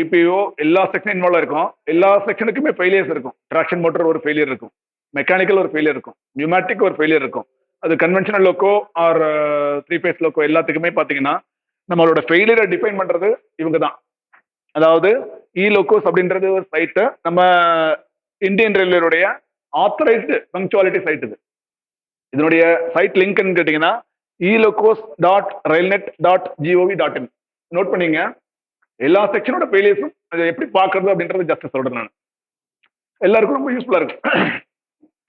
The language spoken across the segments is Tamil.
பிபிஓ எல்லா செக்ஷன் இன்வால்வ் இருக்கும். எல்லா செக்ஷனுக்குமே ஃபெயிலியர்ஸ் இருக்கும். ட்ராக்ஷன் மோட்டர் ஒரு ஃபெயிலியர் இருக்கும், மெக்கானிக்கல் ஒரு ஃபெயிலியர் இருக்கும், நியூமேட்டிக் ஒரு ஃபெயிலியர் இருக்கும். அது conventional loco or 3 phase loco எல்லாத்துக்குமே பார்த்தீங்கன்னா நம்மளோட ஃபெயிலியரை டிஃபைன் பண்றது இவங்க தான். அதாவது லோக்கோஸ் அப்படின்றது ஒரு சைட்டு, நம்ம இந்தியன் ரயில்வேடைய ஆத்தரைஸ்டு பங்க்சுவாலிட்டி சைட். இதனுடைய சைட் லிங்க்னு கேட்டீங்கன்னா elocos.railnet.gov.in. நோட் பண்ணீங்க. எல்லா செக்ஷனோட ஃபெயிலியர்ஸும் அதை எப்படி பார்க்கறது அப்படின்றது ஜஸ்ட் சொல்றேன் நான். எல்லாருக்கும் ரொம்ப யூஸ்ஃபுல்லா இருக்கு.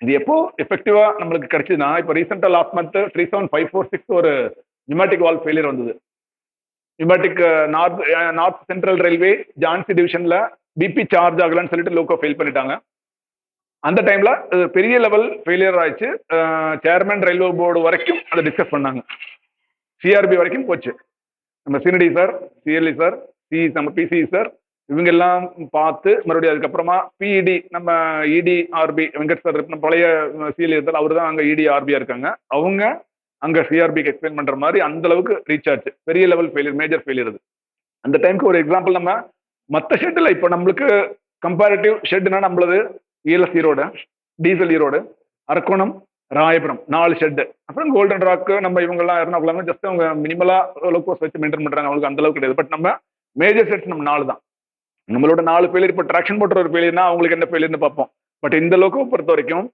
இது எப்போ எஃபெக்டிவா நம்மளுக்கு கிடைச்சதுன்னா, இப்போ ரீசெண்டா லாஸ்ட் மந்த் 37546 ஒரு நியூமேட்டிக் வால்வ் ஃபெயிலியர் வந்தது. Pneumatic north central railway Jhansi டிவிஷன்ல பிபி சார்ஜ் ஆகலன்னு சொல்லிட்டு லோக்கோ ஃபெயில் பண்ணிட்டாங்க. அந்த டைம்ல பெரிய லெவல் ஃபெயிலியர் ஆயிடுச்சு. சேர்மன் ரயில்வே போர்டு வரைக்கும் அதை டிஸ்கஸ் பண்ணாங்க, சிஆர்பி வரைக்கும் போச்சு. நம்ம CNT sir, CLE sir, PCE sir இவங்க எல்லாம் பார்த்து மறுபடியும் அதுக்கப்புறமா பிஇடி நம்ம இடிஆர்பி வெங்கட் சார் பழைய சிஎல்இ சார், அவர் தான் அங்கே இடிஆர்பியா இருக்காங்க. அவங்க அங்க சிஆர்பிக்கு எக்ஸ்பிளைன் பண்ற மாதிரி அந்த அளவுக்கு ரீச் ஆச்சு. பெரிய லெவல் ஃபெயிலியர், மேஜர் ஃபெயிலியர் அது. அந்த டைமுக்கு ஒரு எக்ஸாம்பிள், நம்ம மற்ற ஷெட்டில் இப்போ நம்மளுக்கு கம்பேரிட்டிவ் ஷெட்னா நம்மளது ELS Erode, diesel Erode, Arakkonam, Royapuram 4 shed. அப்புறம் கோல்டன் ராக்கு நம்ம இவங்கெல்லாம் எறணாகுளம் ஜஸ்ட் அவங்க மினிமலா லோக்கோஸ் வச்சு மெயின்டைன் பண்றாங்க, அவங்களுக்கு அந்த அளவுக்கு கிடையாது. பட் நம்ம மேஜர் செட்ஸ் நம்ம 4 தான். நம்மளோட 4 ஃபெயிலியர். இப்போ ட்ராக்ஷன் மோட்டர் ஒரு ஃபெயிலியர்னா அவங்களுக்கு என்ன ஃபெயிலியர்னு பார்ப்போம். பட் இந்த லோக்கோ பொறுத்த வரைக்கும்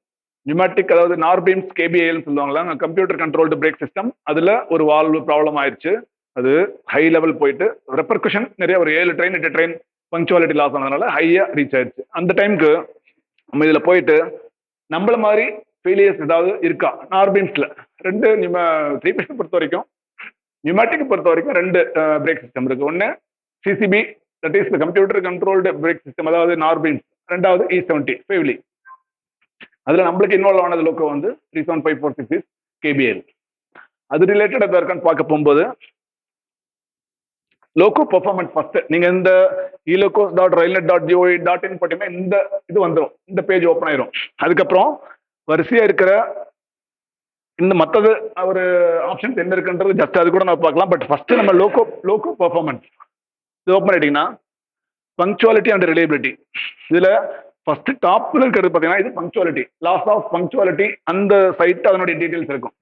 நியூமேட்டிக், அதாவது நார்பீம்ஸ் கேபிஐன்னு சொல்லுவாங்களா, கம்ப்யூட்டர் கண்ட்ரோல்டு பிரேக் சிஸ்டம், அதுல ஒரு வால்வு ப்ராப்ளம் ஆயிடுச்சு. அது ஹை லெவல் போயிட்டு ரெப்பர்குஷன் நிறைய, ஒரு 7 ட்ரெயின் 8 ட்ரெயின் பங்க்சுவாலிட்டி லாஸ் ஆனதுனால ஹையா ரீச் ஆயிடுச்சு. அந்த டைமுக்கு நம்ம இதுல போயிட்டு நம்மள மாதிரி ஃபெயிலியர்ஸ் ஏதாவது இருக்கா நார்பீம்ஸ்ல? 2 3 பொறுத்த வரைக்கும், நியூமேட்டிக் பொறுத்த வரைக்கும் 2 பிரேக் சிஸ்டம் இருக்கு. ஒன்னு CCB, that is computer controlled brake system, அதாவது நார்பீம்ஸ். ரெண்டாவது E70 ஃபேவ்லி. அதுல நம்மளுக்கு இன்வால்வ் ஆனது லோக்கோ வந்து 37546 கேபிஎல். அது ரிலேட்டட் எதாவது இருக்கான்னு பார்க்க போகும்போது லோக்கோ பெர்ஃபார்மன்ஸ் ஃபர்ஸ்ட் நீங்க இந்த elocos.railnet.gov.in போட்டீங்கன்னா இந்த இது வந்துடும், இந்த பேஜ் ஓப்பன் ஆயிரும். அதுக்கப்புறம் வரிசையா இருக்கிற இந்த மற்றது ஒரு ஆப்ஷன்ஸ் என்ன இருக்குன்றது ஜஸ்ட் அது கூட நம்ம பார்க்கலாம். பட் ஃபர்ஸ்ட் நம்ம லோக்கோ பெர்ஃபார்மன்ஸ் இது ஓப்பன் ஆயிட்டீங்கன்னா பங்க்சுவாலிட்டி அண்ட் ரிலையபிலிட்டி. இதுல ஃபர்ஸ்ட் டாப்ல இருக்கிறது பார்த்தீங்கன்னா இது பங்க்சுவாலிட்டி, லாஸ் ஆஃப் பங்க்சுவாலிட்டி, அந்த சைட் அதனுடைய டீடைல்ஸ் இருக்கும்.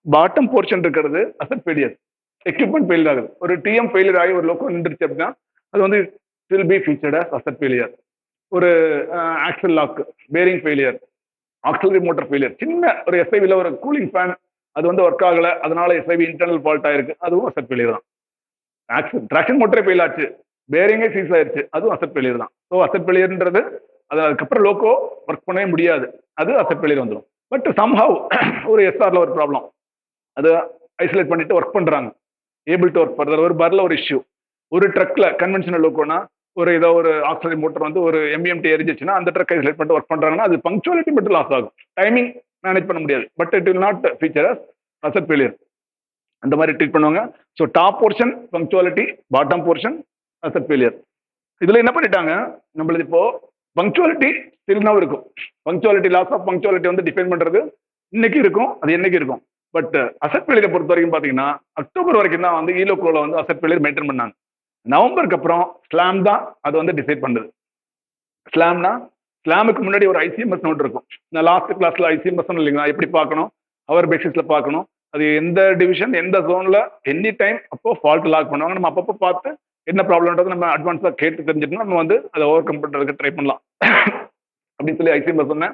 பாட்டம் போர்ஷன் இருக்கிறது அசெட் ஃபெயிலியர், எக்யூப்மெண்ட் ஃபெயிலியர் ஆகுது. ஒரு டிஎம் ஃபெயிலியர் ஆகி ஒரு லோக்கோ நின்றுச்சு அப்படின்னா அது வந்து will be featured as asset failure. ஒரு axle lock, bearing failure, auxiliary motor failure, சின்ன ஒரு எஸ்ஐவில ஒரு கூலிங் ஃபேன் அது வந்து ஒர்க் ஆகல, அதனால எஸ்ஐவி இன்டர்னல் ஃபால்ட் ஆயிருக்கு, அதுவும் அசெட் ஃபெயிலியர் தான். ட்ராக்ஷன் மோட்டரே ஃபெயில் ஆச்சு, பேரிங்கே சீஸ் ஆயிருச்சு, அதுவும் அசெட் ஃபெயிலியர் தான். ஸோ அசெட் ஃபெயிலியர்ன்றது அதுக்கப்புறம் லோக்கோ ஒர்க் பண்ணவே முடியாது, அது அசெட் ஃபெயிலியர் வந்துடும். பட் சம்ஹவ் ஒரு எஸ்ஆர்ல ஒரு ப்ராப்ளம், அதை ஐசோலேட் பண்ணிட்டு ஒர்க் பண்றாங்க, ஏபிள் டு ஒர்க் ஃபர்தர். ஒரு பர்ல ஒரு இஷ்யூ, ஒரு ட்ரக்ல கன்வென்ஷனல் லோக்கோனா ஒரு ஏதோ ஒரு ஆக்சிலரி மோட்டர் வந்து ஒரு எம்எம்டி எரிஞ்சிச்சுன்னா அந்த ட்ரக் ஐசோலேட் பண்ணிட்டு ஒர்க் பண்றாங்கன்னா அது பங்க்சுவாலிட்டி மட்டும் லாஸ் ஆகும், டைமிங் மேனேஜ் பண்ண முடியாது. But it will not feature asset failure. அந்த மாதிரி ட்ரீட் பண்ணுவாங்க. So top portion punctuality, bottom portion asset failure. இதுல என்ன பண்ணிட்டாங்க நம்மளது இப்போ பங்க்சுவாலிட்டி ஸ்டில்னாவும் இருக்கும். பங்க்சுவாலிட்டி, லாஸ் ஆஃப் பங்க்சுவாலிட்டி வந்து டிஃபைன் பண்றது இன்னைக்கு இருக்கும், அது என்னைக்கு இருக்கும். பட் அசெட் ஃபெயிலியரை பொறுத்த வரைக்கும் பாத்தீங்கன்னா அக்டோபர் வரைக்கும் தான் வந்து ஈலோக்கோல வந்து அசெட் ஃபெயிலியர் மெயின்டைன் பண்ணாங்க. நவம்பருக்கு அப்புறம் ஸ்லாம் தான் அது வந்து டிசைட் பண்ணுது. ஸ்லாம்னா ஸ்லாமுக்கு முன்னாடி ஒரு ஐசிஎம்எஸ் நோட் இருக்கும். நான் லாஸ்ட் கிளாஸ்ல ஐசிஎம்எஸ் இல்லைங்களா, எப்படி பார்க்கணும், அவர் பேசிஸ்ல பார்க்கணும், அது எந்த டிவிஷன் எந்த ஜோன்ல எனி டைம் அப்போ ஃபால்ட் லாக் பண்ணுவாங்க. நம்ம அப்பப்போ பார்த்து என்ன ப்ராப்ளம்ன்றது நம்ம அட்வான்ஸா கேட்டு தெரிஞ்சுட்டோம்னா நம்ம வந்து அதை ஓவர் கம் பண்றதுக்கு ட்ரை பண்ணலாம் அப்படின்னு சொல்லி ஐசிஎம்எஸ் சொன்னேன்.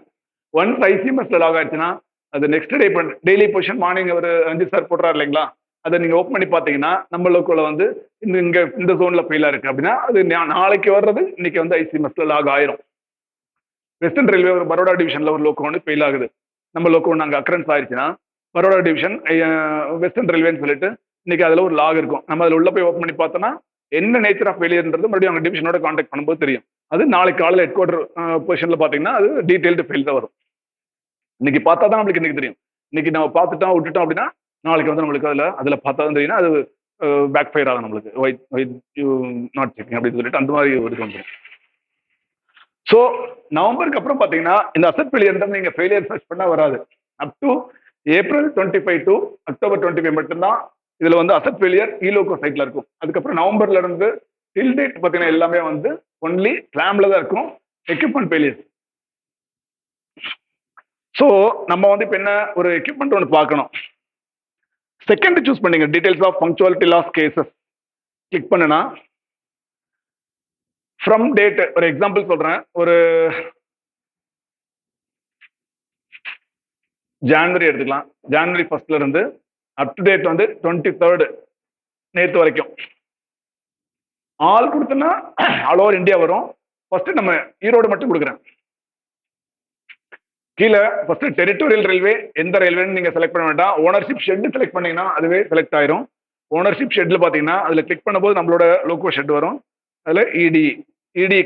ஒன்ஸ் ஐசிஎம்எஸ்ல லாக் ஆயிடுச்சுன்னா அது next day daily position morning ஒரு 5 சார் போடுறாரு இல்லைங்களா, அதை நீங்க ஓப்பன் பண்ணி பார்த்தீங்கன்னா நம்ம லோக்கோல வந்து இங்க இந்த ஜோன்ல ஃபெயிலா இருக்கு அப்படின்னா அது நாளைக்கு வர்றது இன்னைக்கு வந்து ஐசிஎம்எஸ்ல லாக் ஆயிரும். வெஸ்டர்ன் ரயில்வே ஒரு பரோடா டிவிஷன்ல ஒரு லோக்கோ வந்து ஃபெயில் ஆகுது, நம்ம லோக்கோ ஒன்று அங்கே அக்கரன்ஸ் ஆயிடுச்சுன்னா பரோடா டிவிஷன் வெஸ்டர்ன் ரயில்வேன்னு சொல்லிட்டு இன்னைக்கு அதில் ஒரு லாக் இருக்கும். நம்ம அதில் உள்ள போய் ஓப்பன் பண்ணி பார்த்தோம்னா என்ன நேச்சர் ஆஃப் ஃபெயிலியர்ன்றது மறுபடியும் அவங்க டிவிஷனோட கான்டாக்ட் பண்ணும்போது தெரியும். அது நாளைக்கு காலையில் ஹெட் குவார்டர் பொசிஷன்ல பார்த்தீங்கன்னா அது டீடைல்டு ஃபெயில் தான் வரும். இன்னைக்கு பார்த்தா தான் நம்மளுக்கு இன்னைக்கு தெரியும். இன்னைக்கு நம்ம பார்த்துட்டோம் விட்டுட்டோம் அப்படின்னா நாளைக்கு வந்து நம்மளுக்கு அதில் பார்த்தா தான் தெரியும் அது பேக் ஃபயர் ஆகும் நம்மளுக்கு, ஒயிட் யூ நாட் செக்கிங் அப்படின்னு சொல்லிட்டு அந்த மாதிரி ஒரு இது வந்துடும். ஸோ நவம்பருக்கு அப்புறம் பார்த்தீங்கன்னா இந்த அசெட் ஃபெயிலியர் நீங்க ஃபெயிலியர் சர்ச் பண்ணா வராது. Up to April 25 to October 25 மட்டும்தான் இதுல வந்து அசெட் ஃபெயிலியர் ஈலோக்கோ சைட்ல இருக்கும். அதுக்கப்புறம் நவம்பர்ல இருந்து டில் டேட் பார்த்தீங்கன்னா எல்லாமே வந்து ஒன்லி ரேம்ல தான் இருக்கும், எக்யூப்மெண்ட் ஃபெயிலியர். ஸோ நம்ம வந்து இப்போ என்ன ஒரு எக்யூப்மெண்ட் ஒன்று பார்க்கணும். செகண்ட் சூஸ் பண்ணீங்க details of punctuality loss cases click பண்ணுனா ஃப்ரம் டேட் ஒரு எக்ஸாம்பிள் சொல்றேன். ஒரு ஜான்வரி எடுத்துக்கலாம். ஜான்வரி 1 இருந்து அப் டு டேட் வந்து 23 நேற்று வரைக்கும் ஆல் கொடுத்தோன்னா ஆல் ஓவர் இந்தியா வரும். ஃபர்ஸ்ட் நம்ம ஈரோடு மட்டும் கொடுக்குறேன். கீழே ஃபர்ஸ்ட் டெரிட்டோரியல் ரயில்வே எந்த ரயில்வேன்னு நீங்க செலக்ட் பண்ண வேண்டாம். ஓனர்ஷிப் ஷெட் செலக்ட் பண்ணீங்கன்னா அதுவே செலக்ட் ஆயிரும். ஓனர்ஷிப் ஷெட்ல பாத்தீங்கன்னா அதுல கிளிக் பண்ணும்போது நம்மளோட லோகோ ஷெட் வரும். அதுல இடி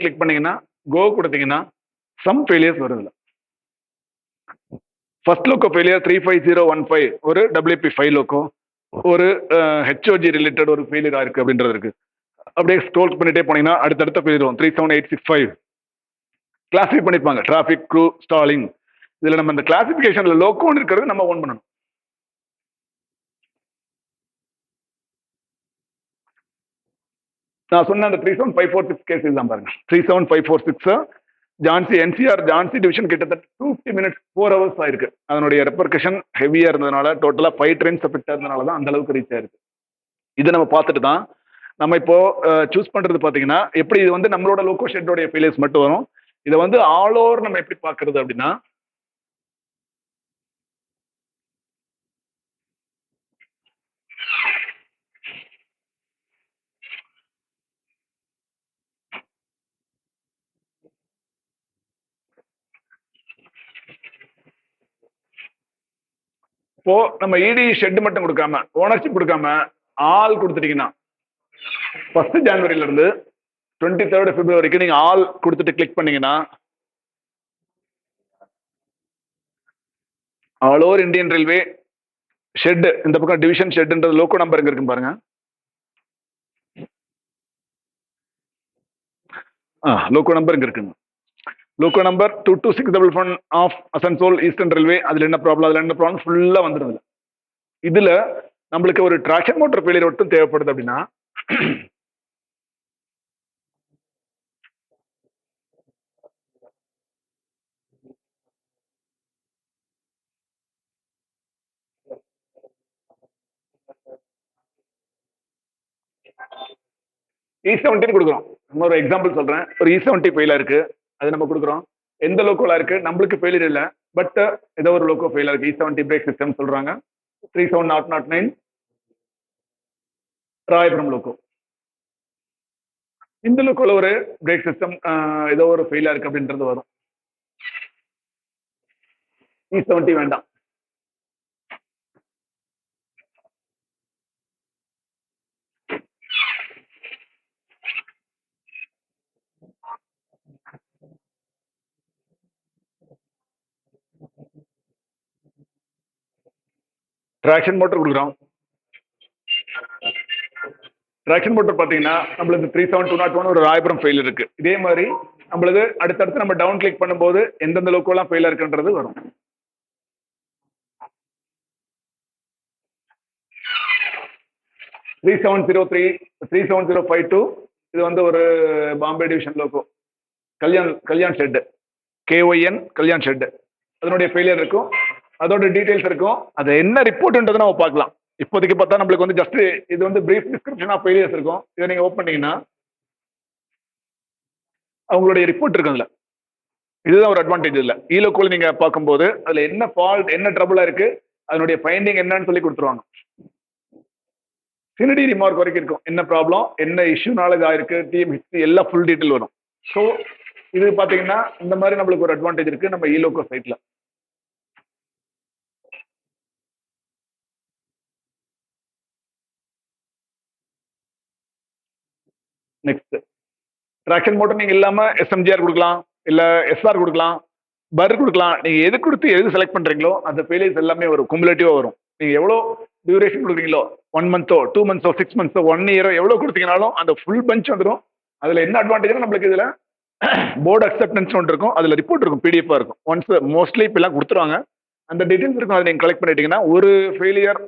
கிளிக் பண்ணீங்கன்னா கோ கொடுத்தீங்கன்னா சம் ஃபெயிலியர்ஸ் வருது. ஃபர்ஸ்ட் லோகோ ஃபெயிலியர் 35015 ஒரு WP5 லோகோ, ஒரு HOG ரிலேட்டட் ஒரு ஃபெயிலியர் ஆயிருக்கு அப்படின்றது இருக்கு. அப்படியே ஸ்க்ரோல் பண்ணிட்டே போனீங்கன்னா அடுத்தடுத்த ஃபெயிலியர் வரும். 37865 கிளாஸிஃபை பண்ணிருப்பாங்க டிராஃபிக் க்ரூ ஸ்டாலிங். இதுல நம்ம இந்த கிளாசிபிகேஷன்ல லோகோன்னு இருக்கிறது நம்ம ஓன் பண்ணணும். நான் சொன்ன அந்த 37546 கேஸ் தான் பாருங்க. 37546 ஜான்சி NCR ஜான்சி டிவிஷன் கிட்டத்தட்ட 250 மினிட்ஸ் 4 ஹவர்ஸ் ஆயிருக்கு. அதனுடைய ரெப்பர்கஷன் ஹெவியா இருந்ததுனால டோட்டலா 5 ட்ரெயின்ஸ் அஃபெக்ட் ஆனதுனால தான் அந்த அளவுக்கு ரீச் ஆயிருக்கு. இதை நம்ம பார்த்துட்டு தான் நம்ம இப்போ சூஸ் பண்றது பாத்தீங்கன்னா எப்படி இது வந்து நம்மளோட லோகோ ஷெட்டோடைய ஃபெயிலியர்ஸ் மட்டும் வரும். இதை வந்து ஆல் ஓவர் நம்ம எப்படி பார்க்கறது அப்படின்னா இப்போ நம்ம இடி ஷெட் மட்டும் கொடுக்காம ஓனர்ஷிப் கொடுக்காம ஆல் கொடுத்துட்டீங்கன்னா 1 ஜனவரில இருந்து 23 பிப்ரவரிக்கு நீங்க ஆல் கொடுத்துட்டு கிளிக் பண்ணீங்கன்னா all over Indian railway shed இந்த பக்கம் டிவிஷன் ஷெட்ன்றது லோகோ நம்பர் எங்க இருக்கு பாருங்க. லோகோ நம்பர் இங்க இருக்குங்க. Loco number 22611 of Asansol eastern railway. அதுல என்ன ப்ராப்ளம் ஃபுல்லா வந்துருது. இதுல நம்மளுக்கு ஒரு டிராக்ஷன் மோட்டர் ஃபெயிலியர் மட்டும் தேவைப்படுது அப்படின்னா E70 கொடுக்குறோம். நம்ம ஒரு எக்ஸாம்பிள் சொல்றேன். ஒரு E70 ஃபெயிலா இருக்கு, அது நம்ம கொடுக்குறோம். எந்த லோகோல இருக்கு நம்மளுக்கு ஃபெயிலியர் இல்லை, பட் ஏதோ ஒரு லோகோ ஃபெயிலா இருக்கு. E70 பிரேக் சிஸ்டம் சொல்றாங்க. 37009 ராயபுரம் லோகோ. இந்த லோகோல ஒரு பிரேக் சிஸ்டம் ஏதோ ஒரு ஃபெயிலா இருக்கு அப்படின்றது வரும். E70 வேண்டாம். டிராக்ஷன் மோட்டர் கொடுக்குறோம். டிராக்ஷன் மோட்டர் பாத்தீங்கன்னா நம்மளுக்கு 37201 ஒரு ராயபுரம் ஃபெயில் இருக்கு. இதே மாதிரி நம்மளுக்கு அடுத்தடுத்து நம்ம டவுன் கிளிக் பண்ணும்போது எந்தெந்த லோக்கோலாம் ஃபெயிலா இருக்குன்றது வரும். த்ரீ 37052 இது வந்து ஒரு Bombay division loco. Kalyan shed KYN Kalyan shed. அதனுடைய ஃபெயிலியர் இருக்கும், அதோட டீடைல்ஸ் இருக்கும். அது என்ன ரிப்போர்ட்ன்றதை நம்ம பார்க்கலாம். இப்போதைக்கு பார்த்தா நம்மளுக்கு வந்து ஜஸ்ட் இது வந்து பிரீஃப் டிஸ்கிரிப்ஷன் ஆஃப் ஃபெயிலியர்ஸ் இருக்கும். இதை நீங்க ஓப்பன் பண்ணீங்கன்னா அவங்களுடைய ரிப்போர்ட் இருக்கு. அதுல இதுதான் ஒரு அட்வான்டேஜ். இல்லை ஈலோக்கோல நீங்க பார்க்கும்போது அதுல என்ன ஃபால்ட் என்ன ட்ரபிளா இருக்கு அதனுடைய ஃபைண்டிங் என்னன்னு சொல்லி கொடுத்துருவாங்க. சினடி ரிமார்க் வரைக்கும் இருக்கும். என்ன ப்ராப்ளம் என்ன இஷ்யூனால இதாயிருக்கு டீம் ஹிஸ்டரி எல்லாம் ஃபுல் டீட்டெயில் வரும். ஸோ இது பாத்தீங்கன்னா இந்த மாதிரி நம்மளுக்கு ஒரு அட்வான்டேஜ் இருக்கு நம்ம ஈலோக்கோ சைட்ல. நெக்ஸ்ட் ட்ராக்ஷன் மோட்டர் நீங்க இல்லாம SMGR கொடுக்கலாம், இல்ல SR கொடுக்கலாம், பர் கொடுக்கலாம். நீங்க எது கொடுத்து எது செலக்ட் பண்றீங்களோ அந்த ஃபெயிலியர்ஸ் எல்லாமே வரும், குமுலேட்டிவா வரும். நீங்க எவ்வளோ டியூரேஷன் கொடுக்குறீங்களோ 1 மந்த்தோ 2 மந்த்ஸோ 6 மந்த்ஸோ 1 இயரோ எவ்வளோ கொடுத்தீங்கனாலும் அந்த ஃபுல் பஞ்ச் வந்துடும். அதுல என்ன அட்வான்டேஜ் நம்மளுக்கு இதுல போர்டு அக்செப்டன்ஸ் ஒன்று இருக்கும். அதுல ரிப்போர்ட் இருக்கும், PDF இருக்கும். ஒன்ஸ் மோஸ்ட்லி இப்போ எல்லாம் கொடுத்துருவாங்க. அந்த டீடைல்ஸ் இருக்கும். அதை நீங்க கலெக்ட் பண்ணிட்டீங்கன்னா ஒரு ஃபெயிலியர்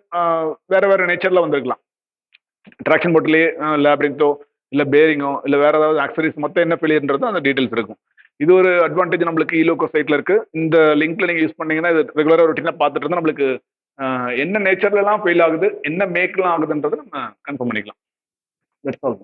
வேற வேற நேச்சர்ல வந்திருக்கலாம். ட்ராக்ஷன் மோட்டர்லயே லேப்ரின்த்தோ இல்லை பேரிங்கோ இல்லை வேற ஏதாவது ஆக்சரிஸ் மொத்தம் என்ன ஃபெயிலியர்ன்றது அந்த டீட்டெயில்ஸ் இருக்கும். இது ஒரு அட்வான்டேஜ் நம்மளுக்கு இலோக்கோ சைட்ல இருக்கு. இந்த லிங்க்ல நீங்க யூஸ் பண்ணீங்கன்னா இது ரெகுலரா ரொட்டீனா பார்த்துட்டு இருந்தா நம்மளுக்கு என்ன நேச்சர்ல எல்லாம் ஃபெயில் ஆகுது, என்ன மேக்லாம் ஆகுதுன்றதை நம்ம கன்ஃபார்ம் பண்ணிக்கலாம். That's all.